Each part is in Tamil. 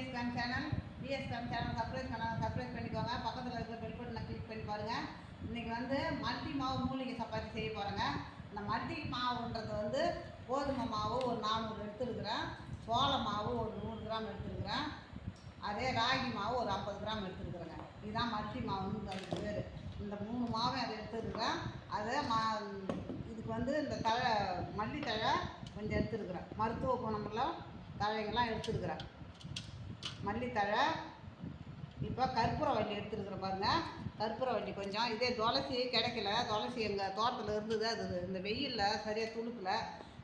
பிஎஸ்கான் சேனல். பிஎஸ்கான் சேனல் சப்ஸ்கிரைப் பண்ணிக்கோங்க. பக்கத்தில் இருக்கிற பெல் பட்டனை கிளிக் பண்ணி பாருங்கள். இன்றைக்கி வந்து மல்டி மாவு மூலிகை சப்பாத்தி செய்ய போகிறேங்க. இந்த மல்டி மாவுன்றது வந்து கோதுமை மாவு ஒரு 400 எடுத்துருக்குறேன், சோள மாவு ஒரு 100 கிராம் எடுத்துருக்குறேன், அதே ராகி மாவு ஒரு 50 கிராம் எடுத்துருக்குறேங்க. இதுதான் மல்டி மாவுன்னு அதுக்கு பேர். இந்த 3 மாவும் அதை எடுத்துருக்குறேன். அதை இதுக்கு வந்து இந்த மல்லி தழை கொஞ்சம் எடுத்துருக்குறேன், மருத்துவ குணமுள்ள தழைகள்லாம் எடுத்துருக்குறேன். மல்லித்தழை, இப்போ கற்பூரவள்ளி எடுத்துருக்குறேன் பாருங்கள். கற்பூரவள்ளி கொஞ்சம், இதே துளசி கிடைக்கல, துளசி எங்கள் தோட்டத்தில் இருந்தது, அது இந்த வெயிலில் சரியாக துளுக்கல.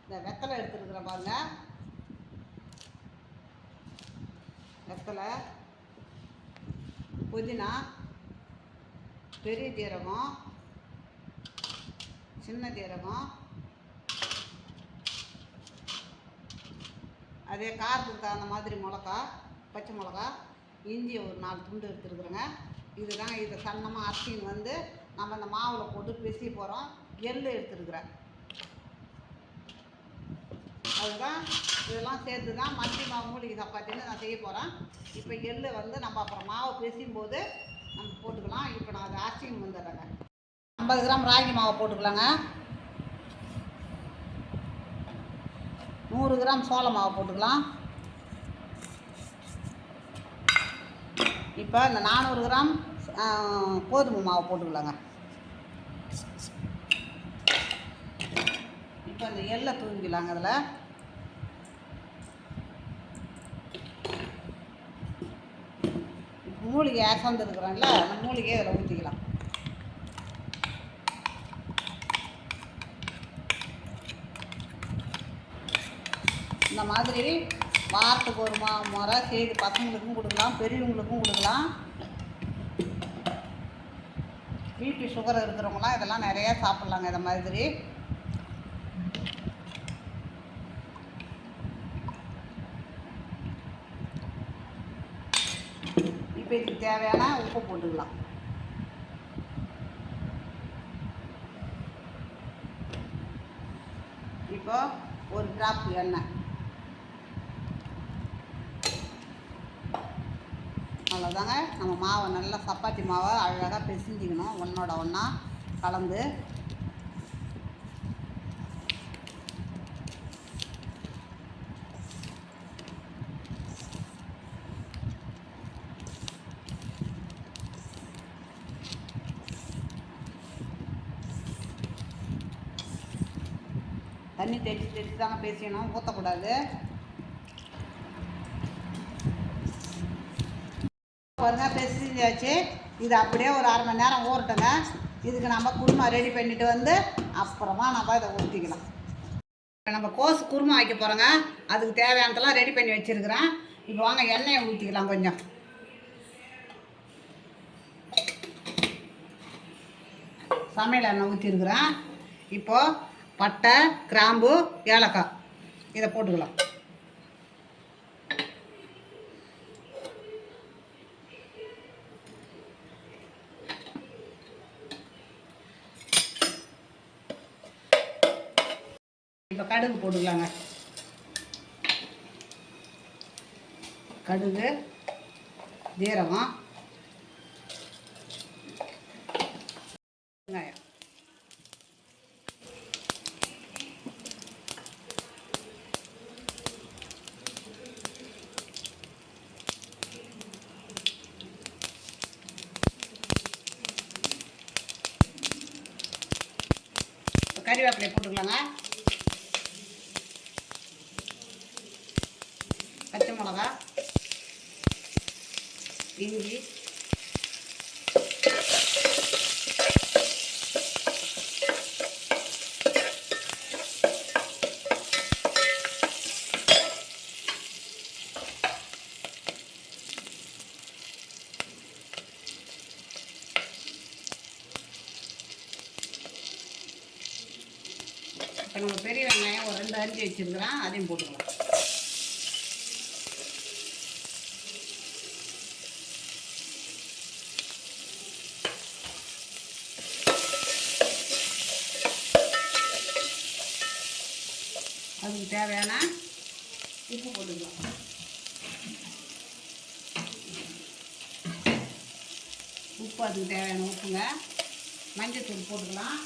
இந்த வெத்தலை எடுத்துருக்குறேன் பாருங்கள். வெத்தலை, புதினா, பெரிய ஜீரகம், சின்ன ஜீரகம், அதே காரத்துக்கு தகுந்த மாதிரி மிளகா, பச்சை மிளகா, இஞ்சி ஒரு 4 துண்டு எடுத்துருக்குறேங்க. இதுதான் இதை சன்னமாக அரிசின்னு வந்து நம்ம இந்த மாவில் போட்டு பிசைய போகிறோம். எள் எடுத்துருக்குறேன். அதுதான் இதெல்லாம் சேர்த்து தான் மல்டி மாவு மூலிகை சப்பாத்தின்னு நான் செய்ய போகிறேன். இப்போ எள் வந்து நம்ம அப்புறம் மாவை பிசையும் போது நம்ம போட்டுக்கலாம். இப்போ நான் அதை அரிசின்னு வந்துடுறேங்க. 50 கிராம் ராகி மாவை போட்டுக்கலாங்க. 100 கிராம் சோள மாவு போட்டுக்கலாம். இப்போ இந்த 400 கிராம் கோதுமை மாவு போட்டுக்கலாங்க. இப்போ இந்த எள்ளை தூங்கிக்கலாங்க. அதில் மூலிகை அசந்துருக்குறோம்ல, அந்த மூலிகையை அதில் ஊற்றிக்கலாம். இந்த மாதிரி வாரத்துக்கு ஒரு முறை செய்து பசங்களுக்கும் கொடுக்கலாம், பெரியவங்களுக்கும் கொடுக்கலாம். பிபி சுகர் இருக்கிறவங்களாம் இதெல்லாம் நிறையா சாப்பிட்லாங்க. இதை மாதிரி இப்போ இதுக்கு தேவையான உப்பு போட்டுக்கலாம். இப்போ ஒரு டிராப் எண்ணெய், அவ்வளோதாங்க. நம்ம மாவை நல்லா சப்பாத்தி மாவை அழகாக பிசைஞ்சிக்கணும், ஒன்றோட ஒன்றா கலந்து. தண்ணி தெளித்து தாங்க பேசணும், ஊற்றக்கூடாது. பாருங்க, பேசியாச்சு. இது அப்படியே ஒரு 1/2 மணி நேரம் ஊறட்டுங்க. இதுக்கு நம்ம குருமா ரெடி பண்ணிட்டு வந்து அப்புறமா நம்ம இதை ஊற்றிக்கலாம். இப்போ நம்ம கோசு குருமா வைக்க போகிறோங்க. அதுக்கு தேவையானதெல்லாம் ரெடி பண்ணி வச்சுருக்கிறேன். இப்போ வாங்க எண்ணெயை ஊற்றிக்கலாம். கொஞ்சம் சமையல் எண்ணெய் ஊற்றிருக்கிறேன். இப்போது பட்டை, கிராம்பு, ஏலக்காய் இதை போட்டுக்கலாம். இப்போ கடுகு போட்டுக்கலாங்க. கடுகு, ஜீரகம், வெங்காயம். கறிவேப்பிலை போட்டுக்கலாங்க. பச்சை மிளகா, இஞ்சி, இப்போ நம்ம பெரிய வெங்காயம் ஒரு 2 அரிஞ்சு வச்சுருக்கிறேன், அதையும் போட்டுக்கலாம். அதுக்கு தேவையான உப்பு போட்டுக்கலாம். உப்பு அதுக்கு தேவையான உப்புங்க. மஞ்சள் தூள் போட்டுக்கலாம்.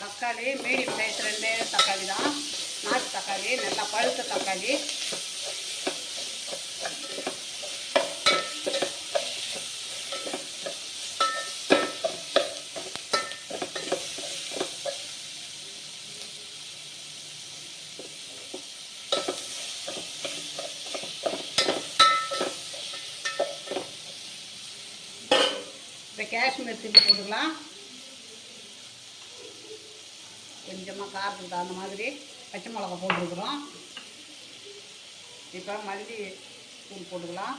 தக்காளி மீடியம் சைஸ் 2 தக்காளி தான், நாட்டு தக்காளி, நல்லா பழுத்த தக்காளி. இப்போ காஷ்மீர் சில்லி போட்டுக்கலாம். கொஞ்சமாக காரத்துக்கு தகுந்த மாதிரி பச்சை மிளகா போட்டுருக்குறோம். இப்போ மல்லி தூள் போட்டுக்கலாம்.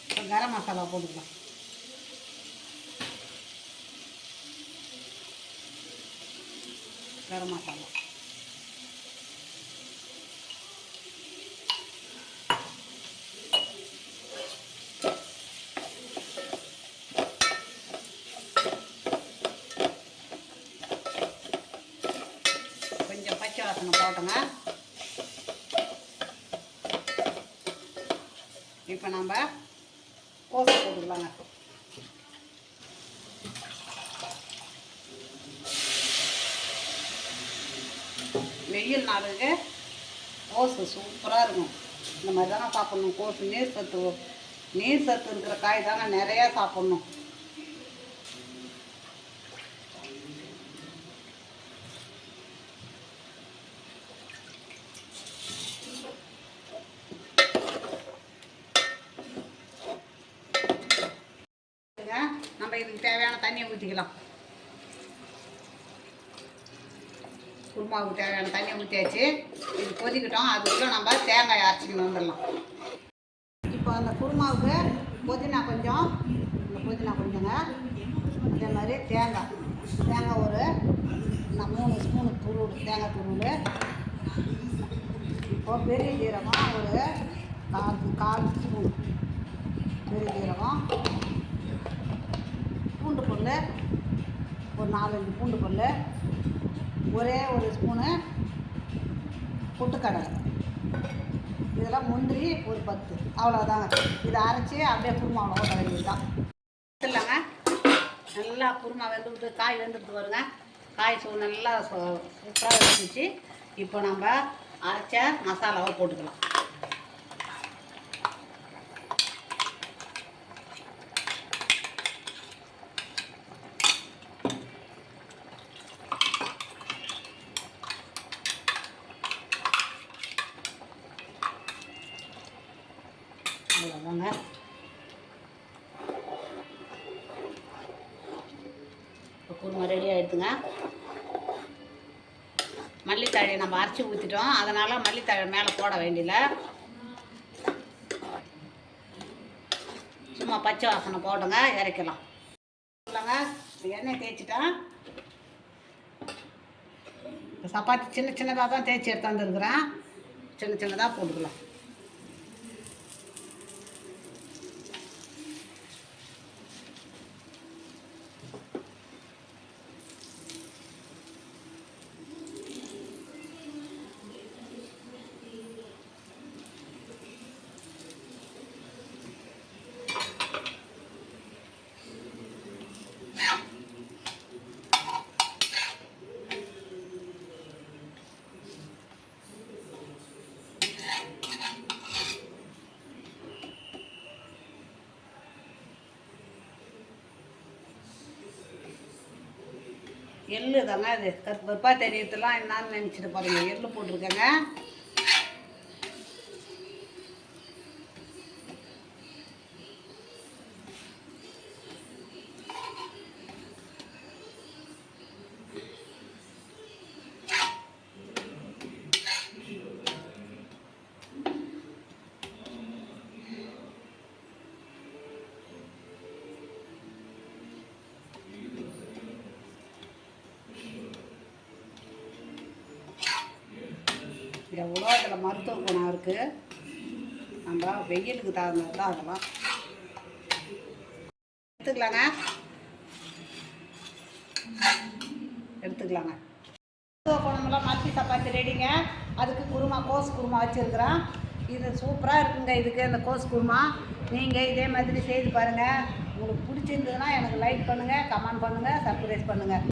இப்போ கரம் மசாலா போட்டுக்கலாம். கரம் மசாலா பச்சை வாசனை போட்டோங்க. இப்போ நம்ம கோஸை போட்டுக்கலாங்க. வெயில் நாளுக்கு கோஸு சூப்பராக இருக்கும். இந்த மாதிரி தானே சாப்பிட்ணும். கோஸு நீர் சத்து இருக்கிற காய் தானே நிறையா சாப்பிட்ணும். நம்ம இதுக்கு தேவையான தண்ணியை ஊற்றிக்கலாம். குருமாவுக்கு தேவையான தண்ணியை ஊற்றியாச்சு. இது கொதிக்கிட்டோம். அதுக்குள்ளே நம்ம தேங்காய் அரைச்சிக்கணும் வந்துடலாம். இப்போ அந்த குருமாவுக்கு புதினா கொஞ்சங்க, அதே மாதிரி தேங்காய் ஒரு 3 ஸ்பூனு தேங்காய் துருள். இப்போ பெரிய ஜீரகம் ஒரு 1/4 ஸ்பூன் பெரிய ஜீரகம், பூண்டு பல் ஒரு 4-5 பூண்டு பல், ஒரே ஒரு ஸ்பூனு பொட்டுக்கடலை, இதெல்லாம் முந்திரி ஒரு 10, அவ்வளோதாங்க. இதை அரைச்சி அப்படியே குருமாவில் ஓட்ட வேண்டியது தான். இல்லைங்க, நல்லா குருமா வெந்துவிட்டு காய் வெந்துட்டு வருங்க. காய் நல்லா சூப்பராக வெந்துச்சு. இப்போ நம்ம அரைச்ச மசாலாவை போட்டுக்கலாம். அவ்வளோதாங்க. இப்போ குருமா ரெடி ஆகிடுதுங்க. மல்லித்தழையை நம்ம அரைச்சி ஊற்றிட்டோம், அதனால் மல்லித்தழை மேலே போட வேண்டியதில்லை. சும்மா பச்சை வாசனை போடுங்க, இறக்கலாம். இல்லைங்க, எண்ணெய் தேய்ச்சிட்டேன். சப்பாத்தி சின்னதாக தான் தேய்ச்சி எடுத்தாந்துருக்குறேன். சின்னதாக போட்டுக்கலாம். எள்ளு தாங்க, அது கருப்பா தெரியறதுலாம் என்னன்னு நினச்சிட்டு பாருங்க. எள்ளு போட்டிருக்கேங்க. எவ்வளோ இதில் மருத்துவ குணம் இருக்குது. நம்ம வெயிலுக்கு தகுந்தது தான் அதெல்லாம் எடுத்துக்கலாங்க. குழம்புலாம் மல்டி சப்பாத்தி ரெடிங்க. அதுக்கு குருமா, கோஸ் குருமா வச்சுருக்குறோம். இது சூப்பராக இருக்குங்க. இதுக்கு இந்த கோஸ் குருமா நீங்கள் இதே மாதிரி செய்து பாருங்கள். உங்களுக்கு பிடிச்சிருந்ததுன்னா எனக்கு லைக் பண்ணுங்கள், கமெண்ட் பண்ணுங்கள், சப்ஸ்கிரைப் பண்ணுங்கள்.